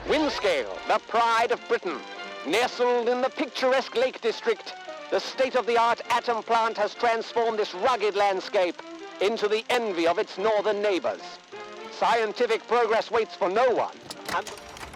Windscale, the pride of Britain. Nestled in the picturesque Lake District, the state-of-the-art atom plant has transformed this rugged landscape into the envy of its northern neighbors. Scientific progress waits for no one, and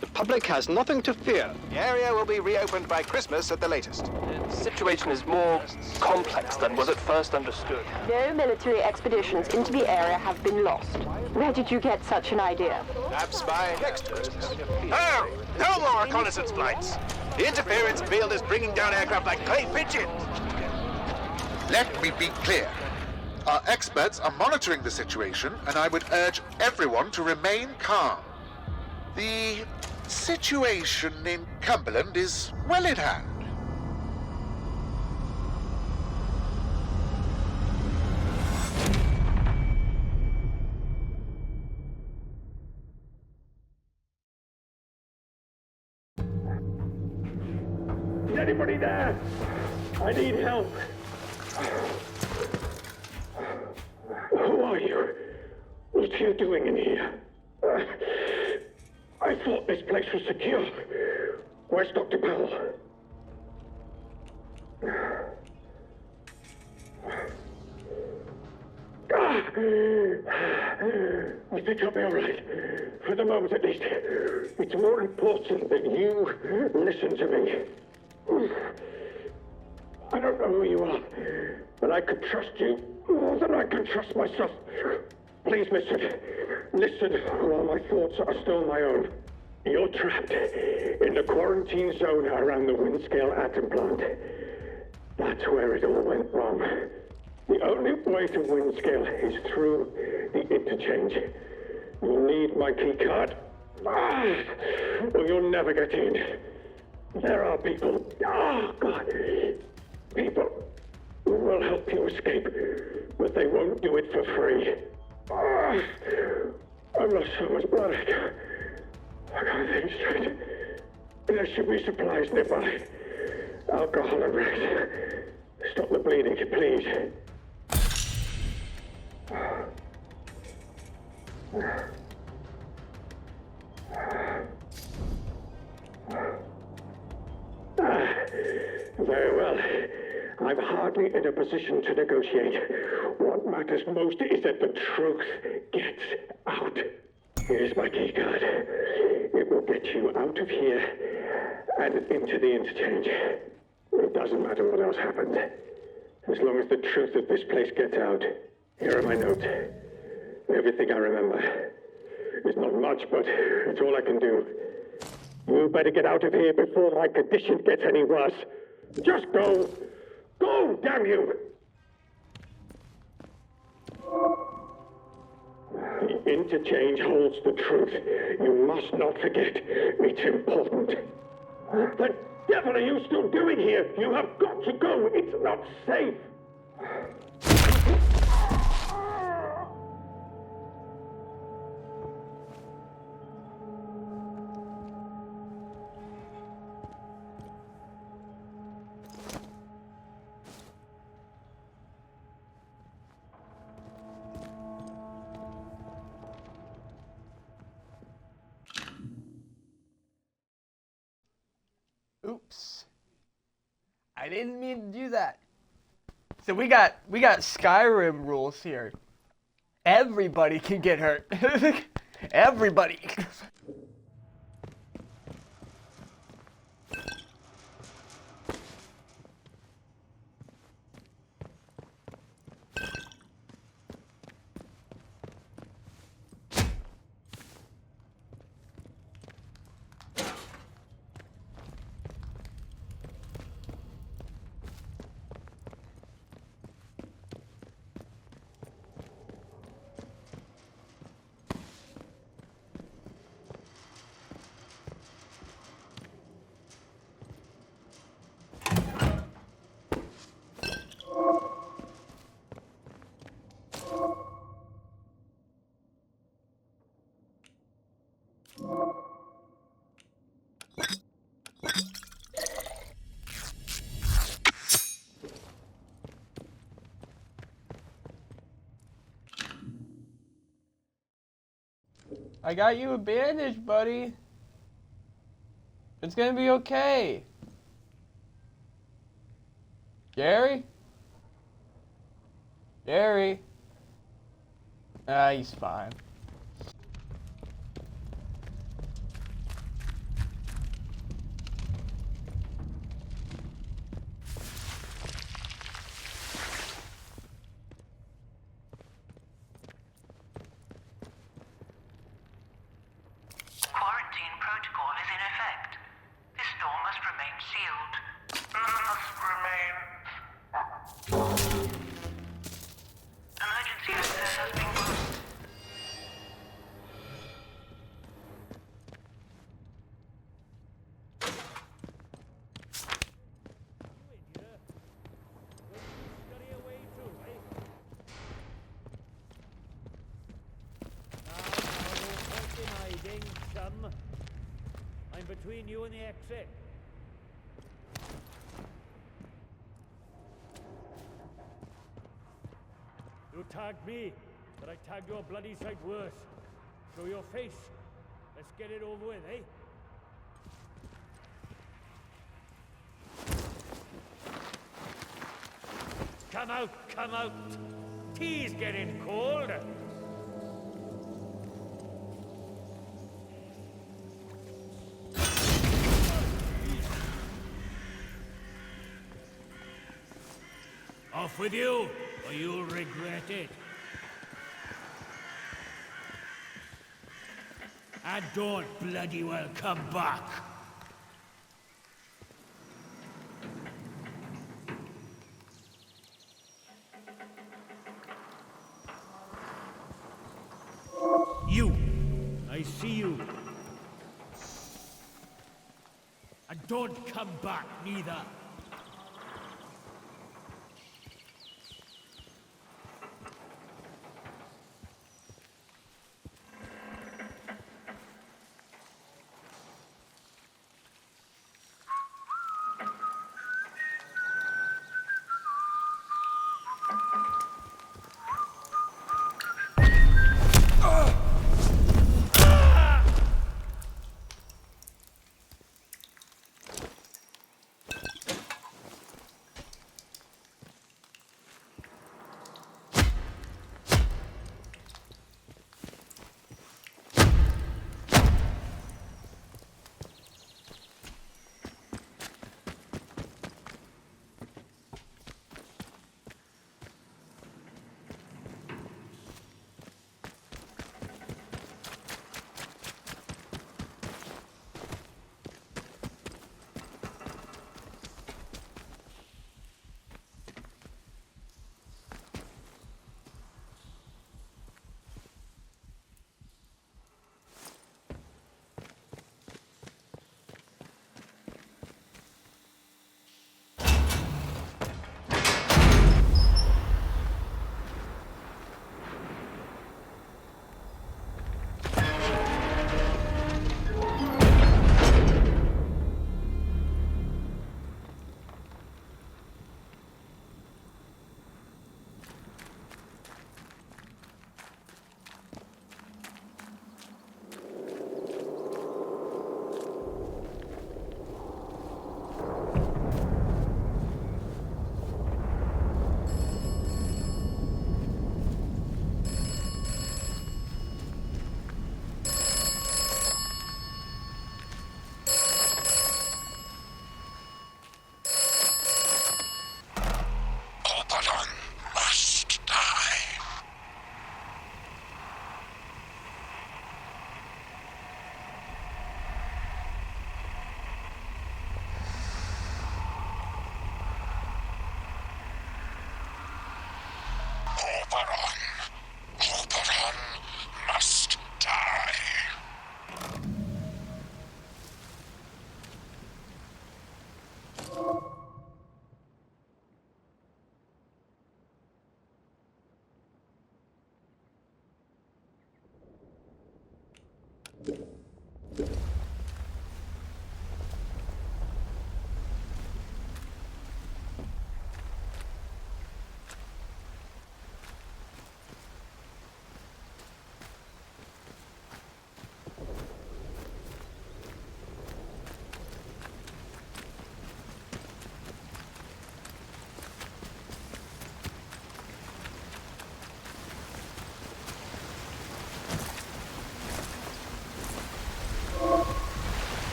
the public has nothing to fear. The area will be reopened by Christmas at the latest. The situation is more complex than was at first understood. No military expeditions into the area have been lost. Where did you get such an idea? Perhaps by next Christmas. Oh, no more reconnaissance flights. The interference field is bringing down aircraft like clay pigeons. Let me be clear. Our experts are monitoring the situation, and I would urge everyone to remain calm. The situation in Cumberland is well in hand. Is anybody there? I need help. Who are you? What are you doing in here? I thought this place was secure. Where's Dr. Powell? I think I'll be all right. For the moment, at least. It's more important that you listen to me. I don't know who you are, but I could trust you more than I can trust myself. Please listen. Listen, while my thoughts are still my own. You're trapped in the quarantine zone around the Windscale atom plant. That's where it all went wrong. The only way to Windscale is through the interchange. You'll need my key card, or you'll never get in. There are people, God, people who will help you escape, but they won't do it for free. I've lost so much blood. I can't think straight. There should be supplies nearby. Alcohol and rest. Stop the bleeding, please. Very well. I'm hardly in a position to negotiate. What matters most is that the truth gets out. Here's my key card. It will get you out of here and into the interchange. It doesn't matter what else happens. As long as the truth of this place gets out. Here are my notes. Everything I remember. It's not much, but it's all I can do. You better get out of here before my condition gets any worse. Just go! Go, damn you! The interchange holds the truth. You must not forget. It's important. What the devil are you still doing here? You have got to go. It's not safe. Oops. I didn't mean to do that. So we got Skyrim rules here. Everybody can get hurt. Everybody. I got you a bandage, buddy. It's gonna be okay. Gary? Gary? Ah, he's fine. Quarantine protocol is in effect. This door must remain sealed. Emergency access has been closed. I'm between you and the exit. You tagged me, but I tagged your bloody sight worse. Show your face. Let's get it over with, eh? Come out, come out. Tea's getting cold. Off with you, or you'll regret it. And don't bloody well come back. You, I see you. And don't come back neither.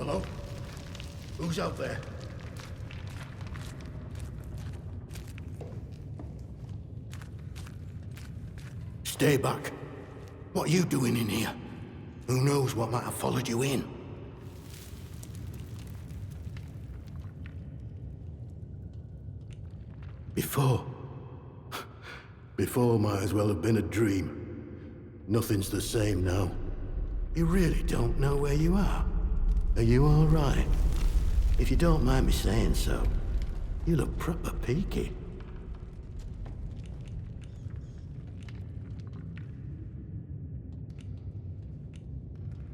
Hello? Who's out there? Stay back. What are you doing in here? Who knows what might have followed you in? Before might as well have been a dream. Nothing's the same now. You really don't know where you are. Are you all right? If you don't mind me saying so, you look proper peaky.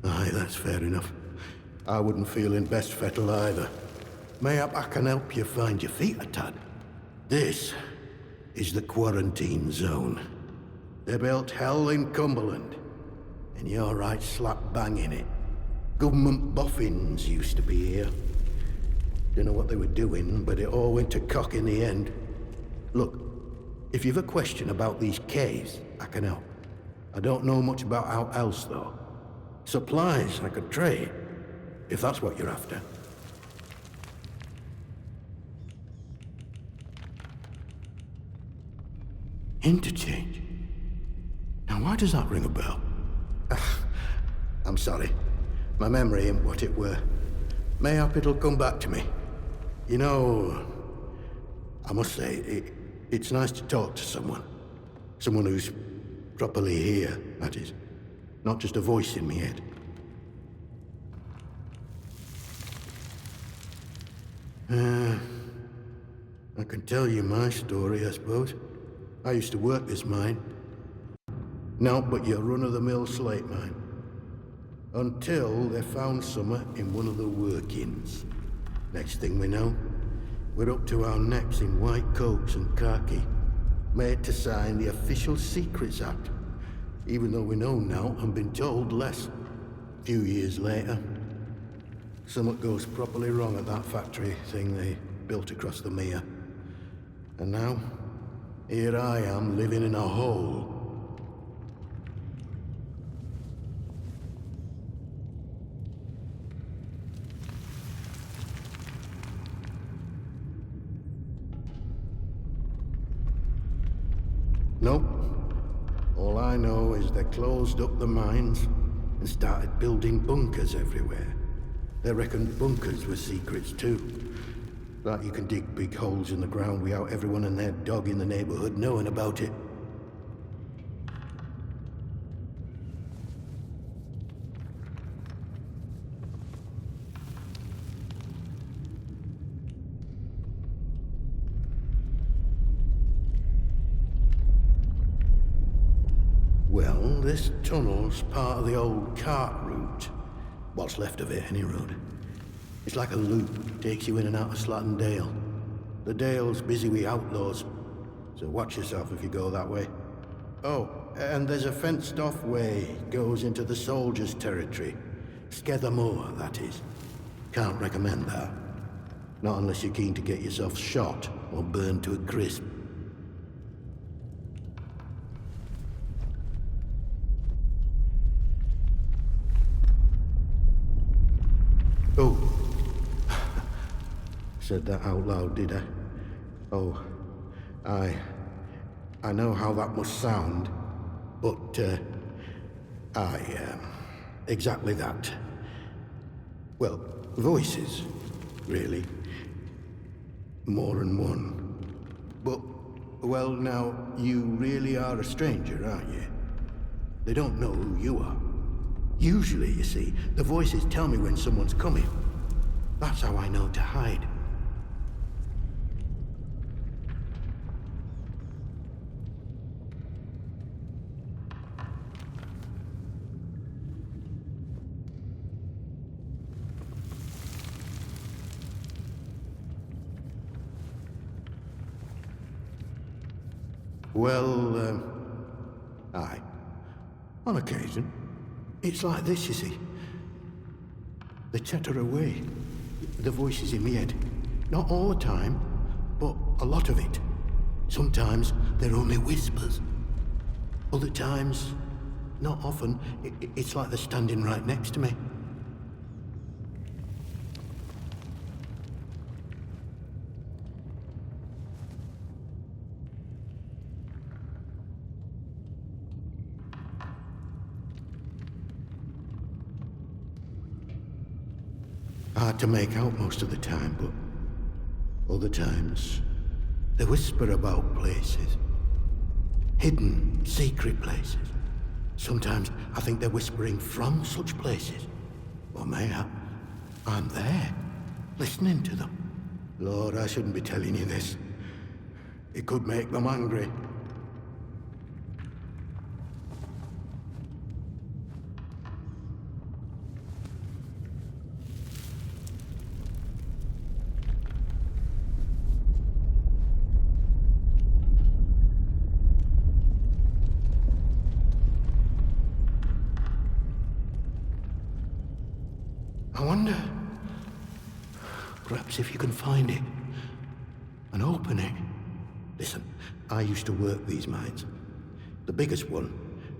Aye, that's fair enough. I wouldn't feel in best fettle either. Mayhap I can help you find your feet a tad. This is the quarantine zone. They built hell in Cumberland, and you're right slap bang in it. Government boffins used to be here. Don't know what they were doing, but it all went to cock in the end. Look, if you've a question about these caves, I can help. I don't know much about how else, though. Supplies I could trade, if that's what you're after. Interchange? Now why does that ring a bell? I'm sorry. My memory ain't what it were. Mayhap it'll come back to me. You know, I must say, it's nice to talk to someone. Someone who's properly here, that is. Not just a voice in my head. I can tell you my story, I suppose. I used to work this mine. No, but your run-of-the-mill slate mine. Until they found summer in one of the workings. Next thing we know, we're up to our necks in white coats and khaki, made to sign the Official Secrets Act, even though we know now and been told less. A few years later, something goes properly wrong at that factory thing they built across the mere. And now, here I am living in a hole. Nope. All I know is they closed up the mines and started building bunkers everywhere. They reckoned bunkers were secrets too. Like you can dig big holes in the ground without everyone and their dog in the neighborhood knowing about it. Well, this tunnel's part of the old cart route. What's left of it, any road. It's like a loop, takes you in and out of Slatton Dale. The Dale's busy with outlaws, so watch yourself if you go that way. Oh, and there's a fenced-off way, goes into the soldiers' territory. Skether Moor, that is. Can't recommend that. Not unless you're keen to get yourself shot or burned to a crisp. Oh. Said that out loud, did I? Oh, I know how that must sound, but, exactly that. Well, voices, really. More than one. But, well, now, you really are a stranger, aren't you? They don't know who you are. Usually, you see, the voices tell me when someone's coming. That's how I know to hide. Well, aye. On occasion. It's like this, you see. They chatter away. The voices in my head. Not all the time, but a lot of it. Sometimes they're only whispers. Other times, not often, it's like they're standing right next to me. hard to make out most of the time, but other times they whisper about places. Hidden, secret places. Sometimes I think they're whispering from such places. Or mayhap I'm there, listening to them. Lord, I shouldn't be telling you this. It could make them angry. I wonder, perhaps if you can find it and open it. Listen, I used to work these mines. The biggest one,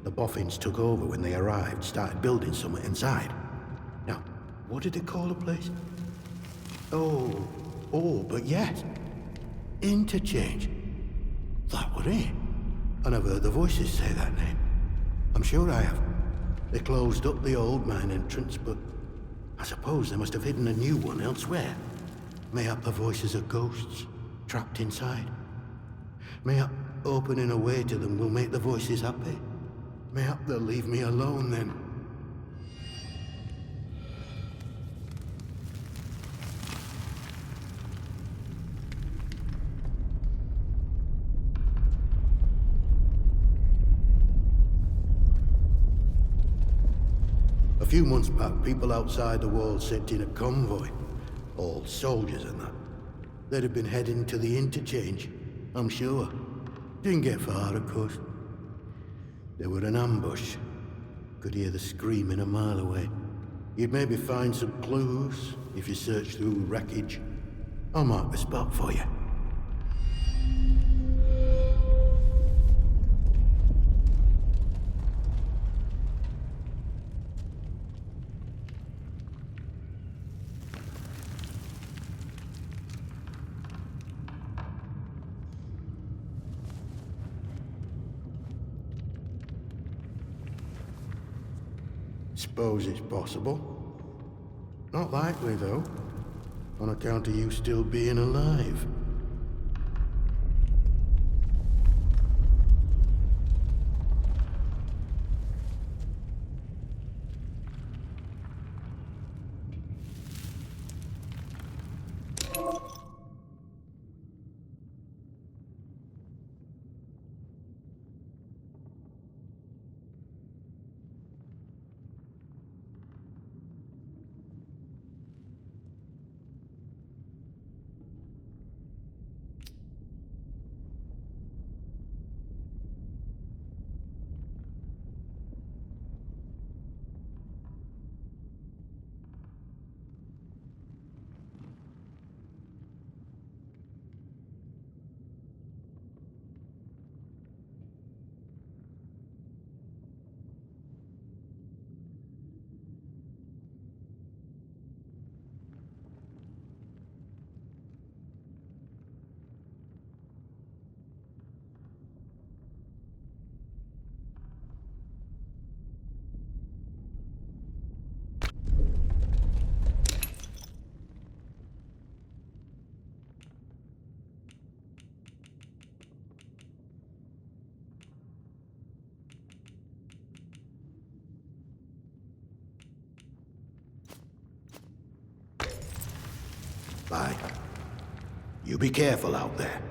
the boffins took over when they arrived, started building something inside. Now, what did they call the place? But yes, Interchange. That was it. And I've heard the voices say that name. I'm sure I have. They closed up the old mine entrance, but I suppose they must have hidden a new one elsewhere. Mayhap the voices are ghosts, trapped inside. Mayhap opening a way to them will make the voices happy. Mayhap they'll leave me alone then. A few months back, people outside the walls sent in a convoy. All soldiers and that. They'd have been heading to the Interchange, I'm sure. Didn't get far, of course. They were an ambush. Could hear the screaming a mile away. You'd maybe find some clues if you search through wreckage. I'll mark the spot for you. Suppose it's possible. Not likely, though, on account of you still being alive. Bye. You be careful out there.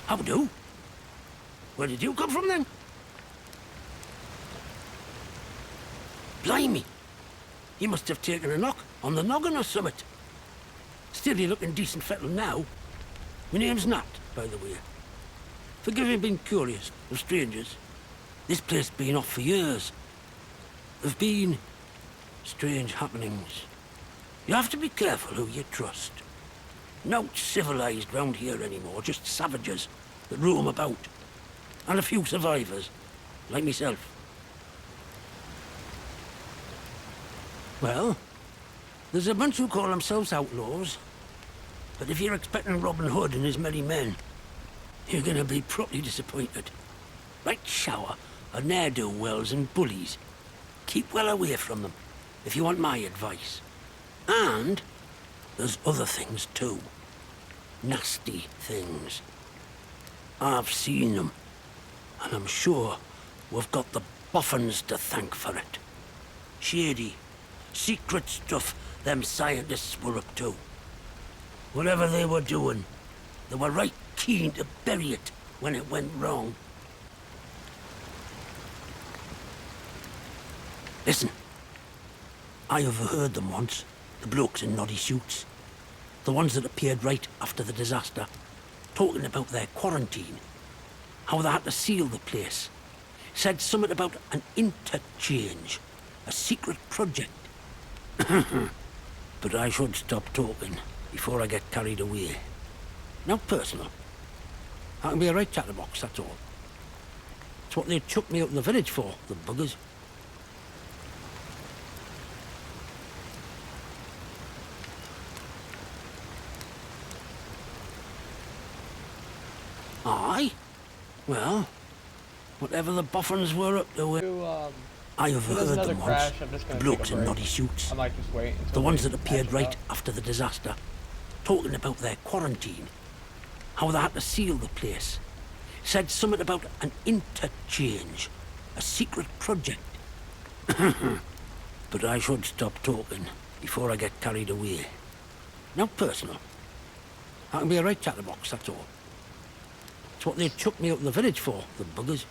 How do? Where did you come from then? Blimey! You must have taken a knock on the noggin or something. Still, you're looking decent fettled now. My name's Nat, by the way. Forgive me being curious of strangers. This place has been off for years. There've been strange happenings. You have to be careful who you trust. Not civilized round here anymore, just savages that roam about. And a few survivors, like myself. Well, there's a bunch who call themselves outlaws. But if you're expecting Robin Hood and his merry men, you're gonna be properly disappointed. Right shower of ne'er-do-wells and bullies. Keep well away from them, if you want my advice. And there's other things too. Nasty things. I've seen them, and I'm sure we've got the boffins to thank for it. Shady, secret stuff them scientists were up to. Whatever they were doing, they were right keen to bury it when it went wrong. Listen, I overheard them once, the blokes in noddy suits. The ones that appeared right after the disaster, talking about their quarantine. How they had to seal the place. Said something about an interchange, a secret project. But I should stop talking before I get carried away. Not personal. I can be a right chatterbox, that's all. It's what they chucked me out of the village for, the buggers. Aye? Well, whatever the boffins were up to, I overheard them once, the blokes in noddy suits. I might just wait until the ones that appeared right after the disaster, talking about their quarantine. How they had to seal the place. Said something about an interchange, a secret project. But I should stop talking before I get carried away. Not personal. I can be a right chatterbox, that's all. It's what they chucked me out of the village for, the buggers.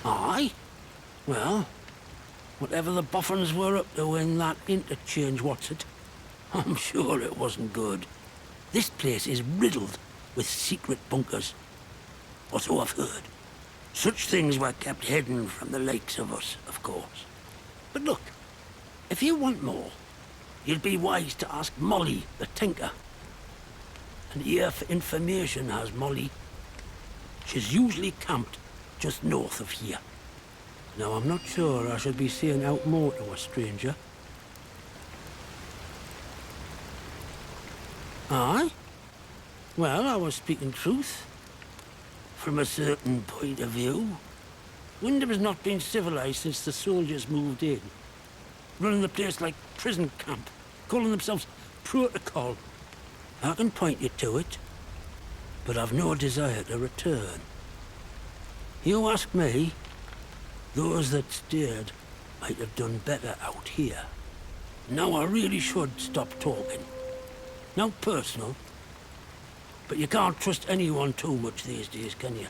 Aye? Well, whatever the boffins were up to in that interchange, what's it? I'm sure it wasn't good. This place is riddled with secret bunkers. Or so I've heard. Such things were kept hidden from the likes of us, of course. But look, if you want more, you'd be wise to ask Molly, the tinker. An ear for information has Molly. She's usually camped just north of here. Now, I'm not sure I should be saying out more to a stranger. Aye? Well, I was speaking truth. From a certain point of view. Wyndham has not been civilized since the soldiers moved in. Running the place like prison camp, calling themselves protocol. I can point you to it, but I've no desire to return. You ask me, those that stayed might have done better out here. Now I really should stop talking. Not personal, but you can't trust anyone too much these days, can you?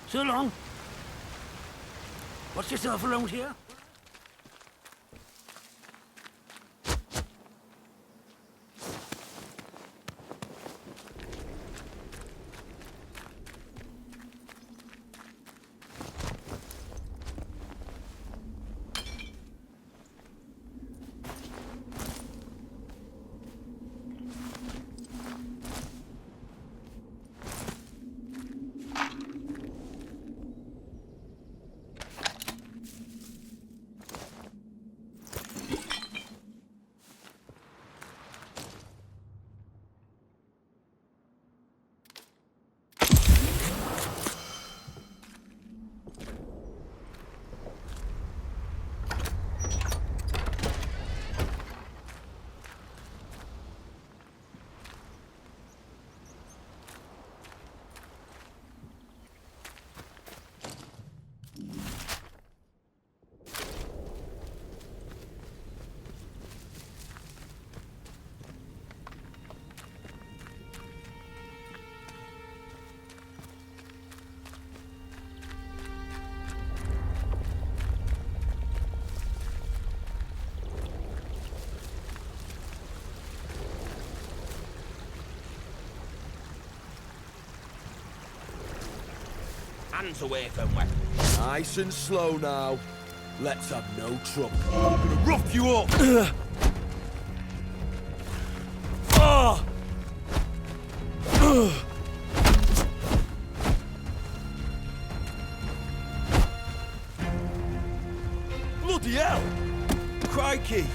So long. What's yourself around here? Hands away from weapons. Nice and slow now. Let's have no trouble. I'm gonna rough you up! Bloody hell! Crikey!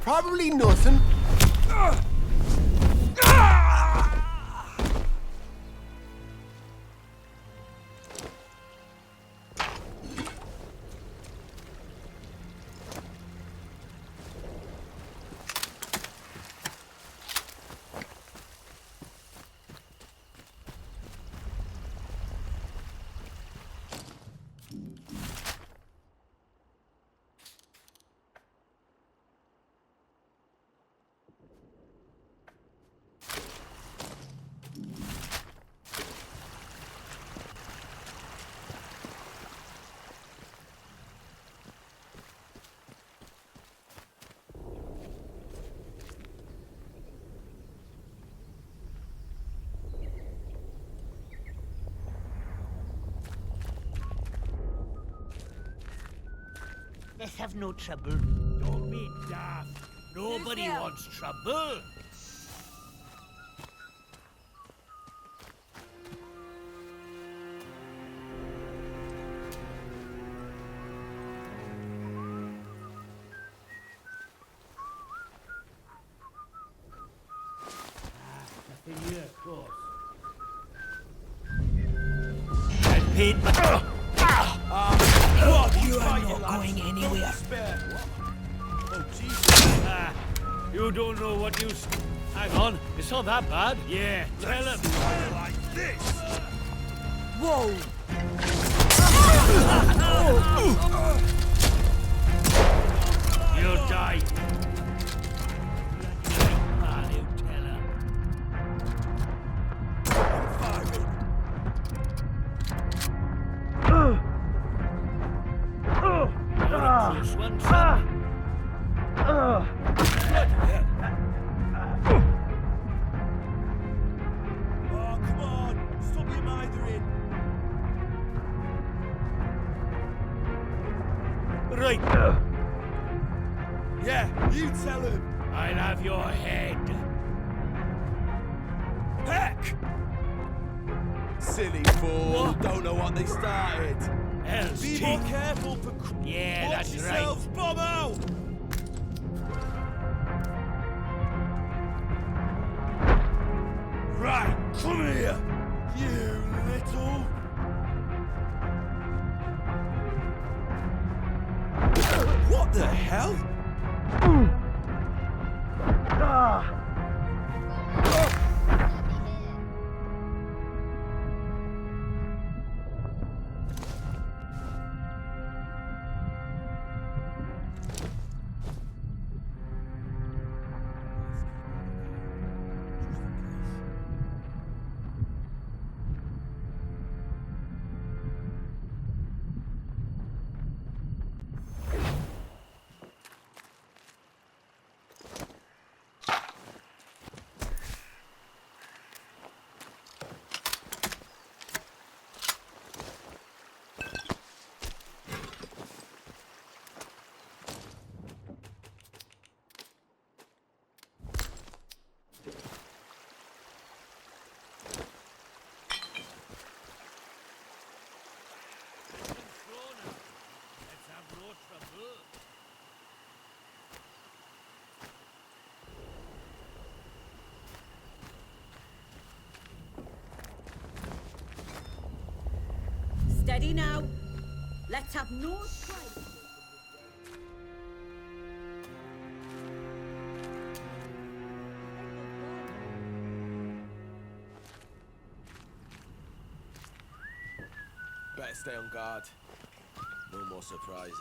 Probably nothing. Let's have no trouble. Don't be daft. Nobody wants trouble. Nothing here, of course. And paid my... What? You are not going anywhere. Oh, Jesus. You don't know what you... Hang on, it's not that bad. Yeah, tell him. Like this. Whoa! You'll die. Man, you tell her. Close one, son. Oh, come on. Stop your mithering. Right. Yeah, you tell him. I'll have your head. Heck! Silly fool. What? Don't know what they started. Hell's Be teeth. more careful for... Yeah, Watch that's yourselves, bomb out! Right, come here, you little... What the hell? Steady now. Let's have no strife. Better stay on guard. No more surprises.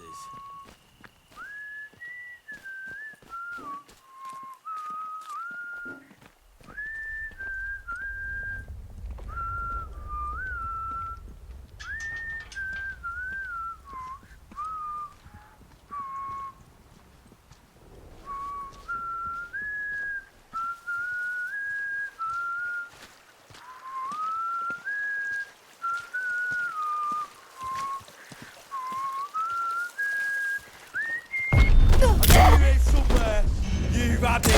Somewhere. You've had it.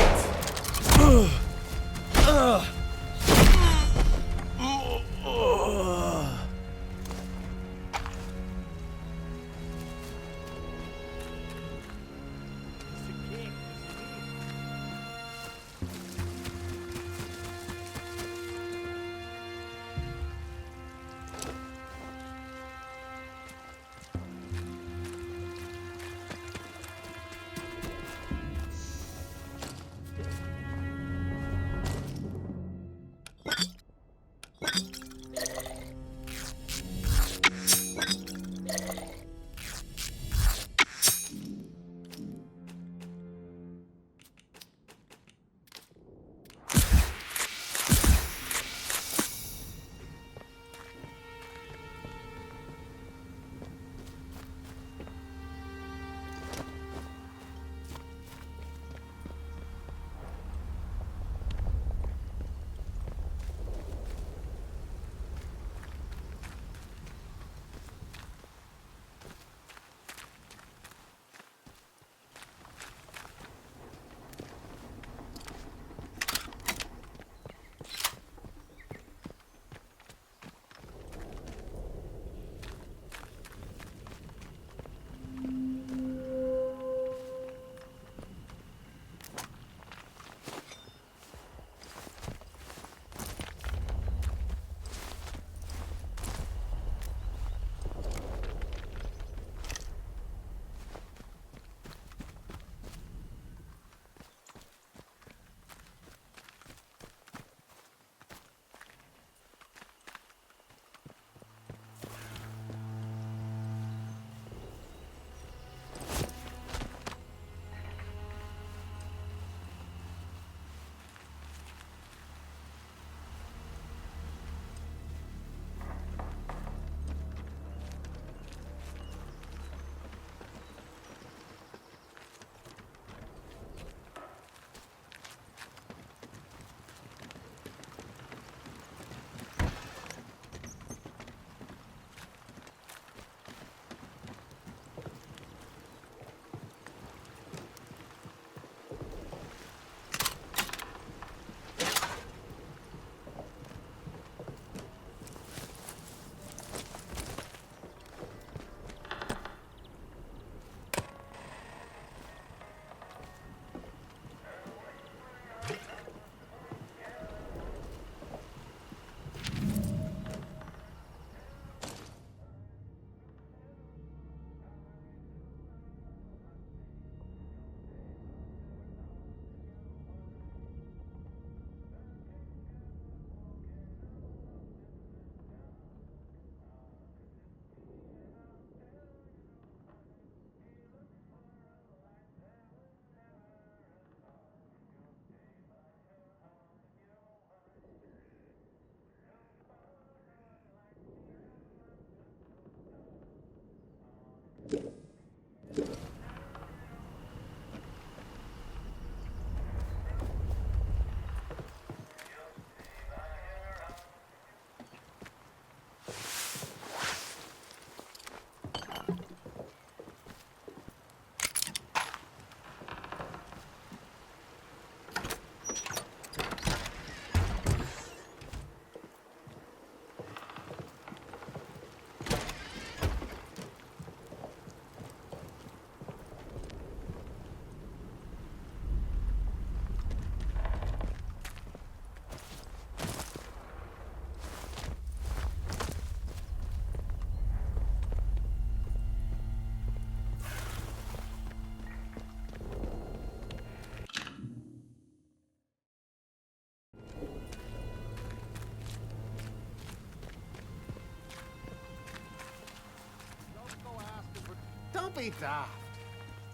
Don't be daft.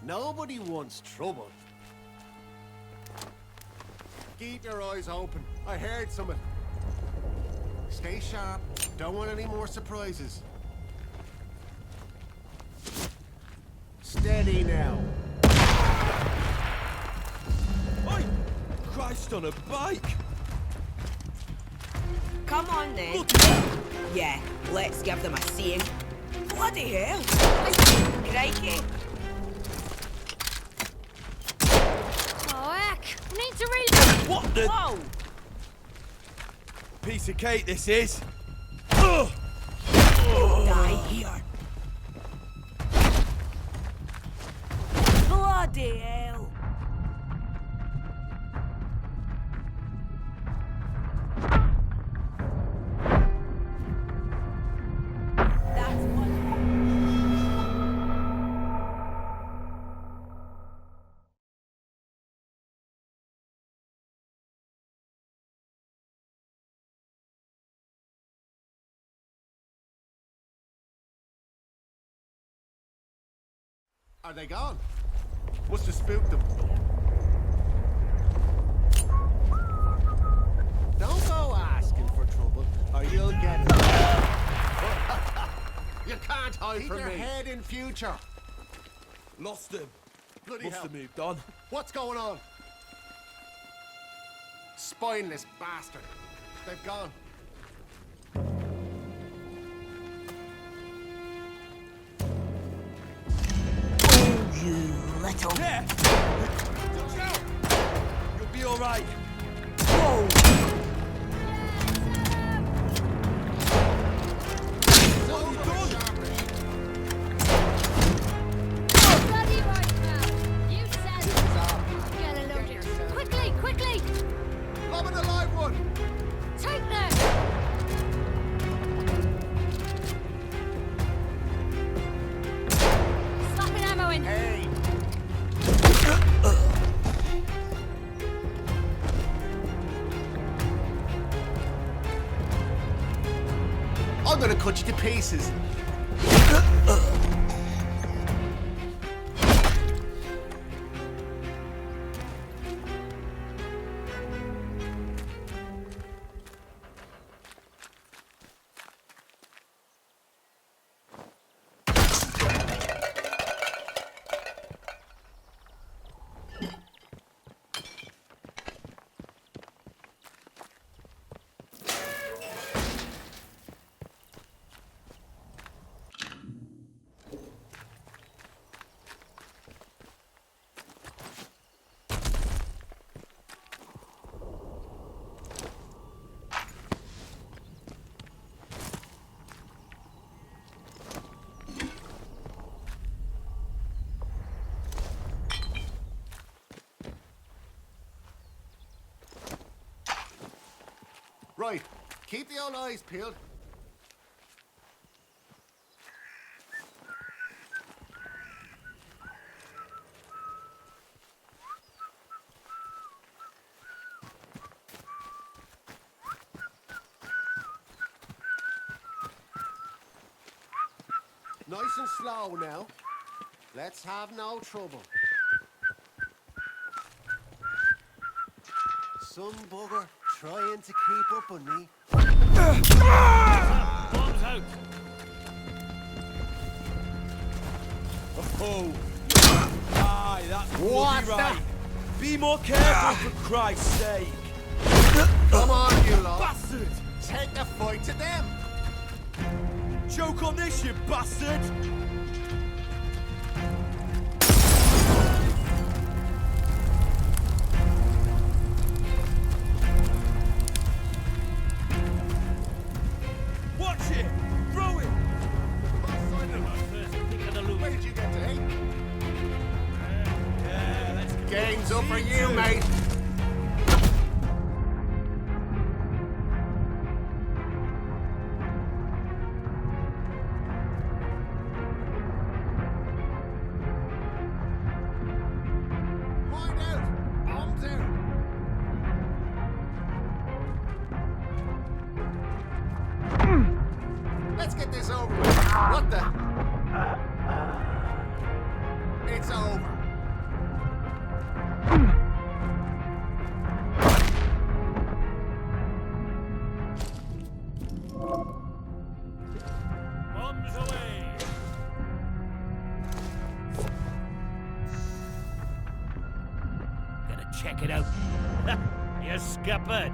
Nobody wants trouble. Keep your eyes open. I heard something. Stay sharp. Don't want any more surprises. Steady now. Oi! Christ on a bike! Come on then. Yeah, let's give them a seeing. Bloody hell! Crikey! Oh heck! We need to read. What the? Whoa! Piece of cake this is. Die here! Bloody hell! That's one. Are they gone? Must have spooked them. Don't go asking for trouble, or you'll get it. You can't hide from me. Keep your head in future. Lost him. Bloody Must hell. have moved on. What's going on? Spineless bastard. They've gone. You little. Yeah! Watch out! You'll be alright. Whoa! What have you done? Bloody right now. You said. Get a load. Quickly, quickly. Lob an alive one. Take them. Slapping ammo in. Hey. I'm gonna cut you to pieces. Right, keep the old eyes peeled. Nice and slow now. Let's have no trouble. Some bugger trying to keep up on me. Bombs out. Oh. Aye, that's bloody right. Be more careful, for Christ's sake. Come on, you lot. Bastard! Take the fight to them. Choke on this, you bastard! Watch it! Throw it! Where did you get to, eh? Yeah, let's go. Game's up for you, mate. Mind out! Bombs out! Let's get this over with. What the? It's over. Bombs away. Gotta check it out. You're scuppered.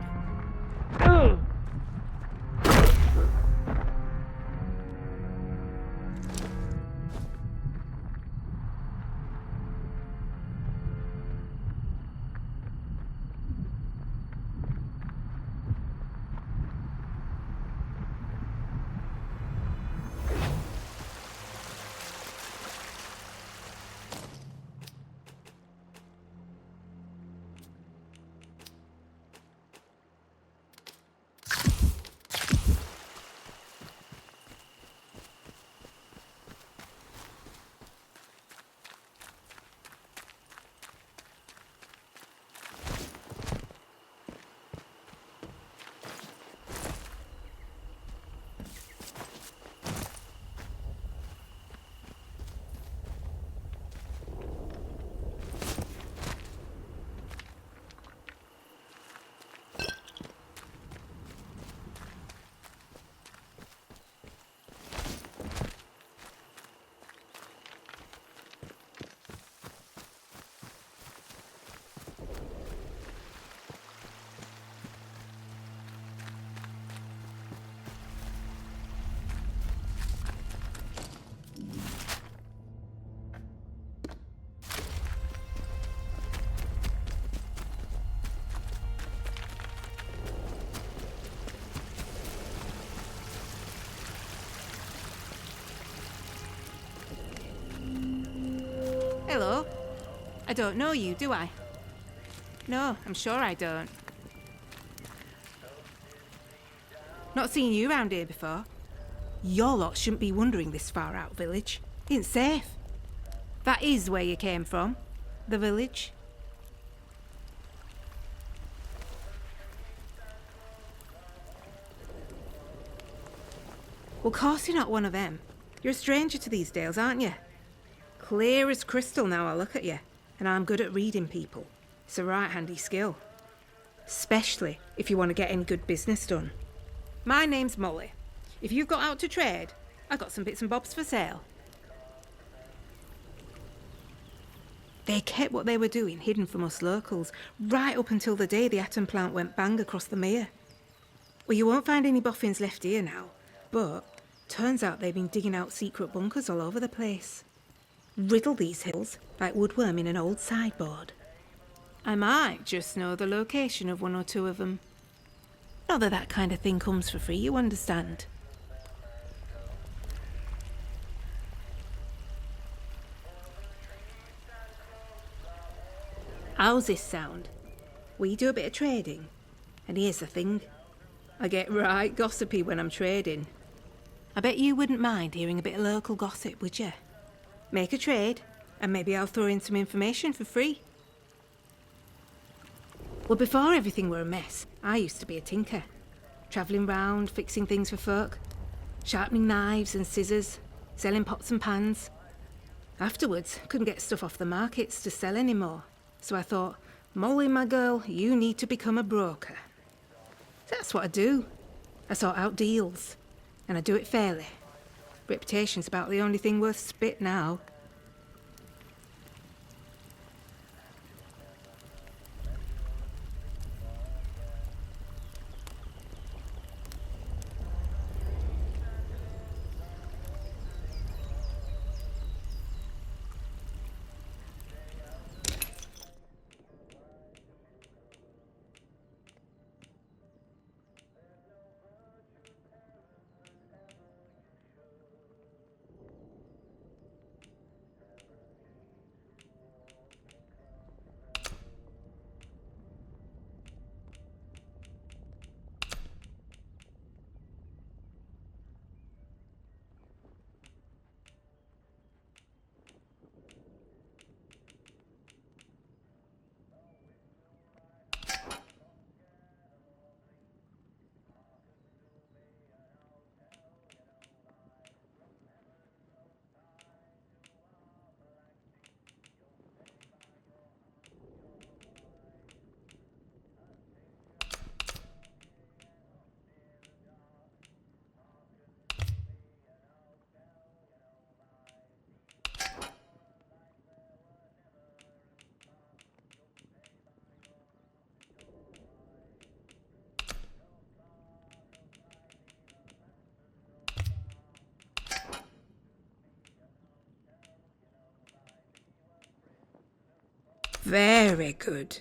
Hello. I don't know you, do I? No, I'm sure I don't. Not seen you round here before. Your lot shouldn't be wandering this far out village. It's safe. That is where you came from. The village. Well, course you're not one of them. You're a stranger to these dales, aren't you? Clear as crystal now I look at you, and I'm good at reading people. It's a right handy skill. Especially if you want to get any good business done. My name's Molly. If you've got out to trade, I've got some bits and bobs for sale. They kept what they were doing hidden from us locals, right up until the day the atom plant went bang across the mere. Well, you won't find any boffins left here now, but turns out they've been digging out secret bunkers all over the place. Riddle these hills like woodworm in an old sideboard. I might just know the location of one or two of them. Not that that kind of thing comes for free, you understand. How's this sound? We do a bit of trading. And here's the thing. I get right gossipy when I'm trading. I bet you wouldn't mind hearing a bit of local gossip, would you? Make a trade, and maybe I'll throw in some information for free. Well, before everything were a mess, I used to be a tinker. Travelling round, fixing things for folk. Sharpening knives and scissors, selling pots and pans. Afterwards, couldn't get stuff off the markets to sell anymore. So I thought, Molly, my girl, you need to become a broker. So that's what I do. I sort out deals, and I do it fairly. Reputation's about the only thing worth spit now. Very good.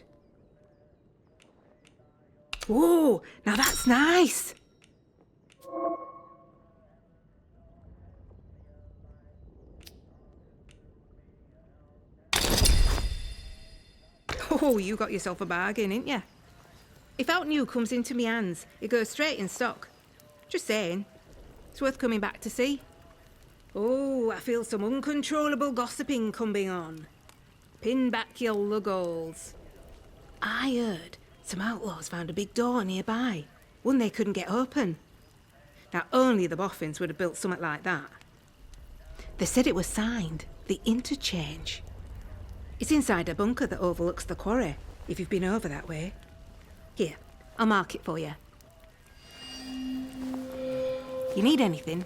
Whoa, now that's nice. Oh, you got yourself a bargain, ain't ya? If out new comes into me hands, it goes straight in stock. Just saying. It's worth coming back to see. Oh, I feel some uncontrollable gossiping coming on. Pin back your luggles. I heard some outlaws found a big door nearby, one they couldn't get open. Now, only the boffins would have built something like that. They said it was signed, the Interchange. It's inside a bunker that overlooks the quarry, if you've been over that way. Here, I'll mark it for you. You need anything?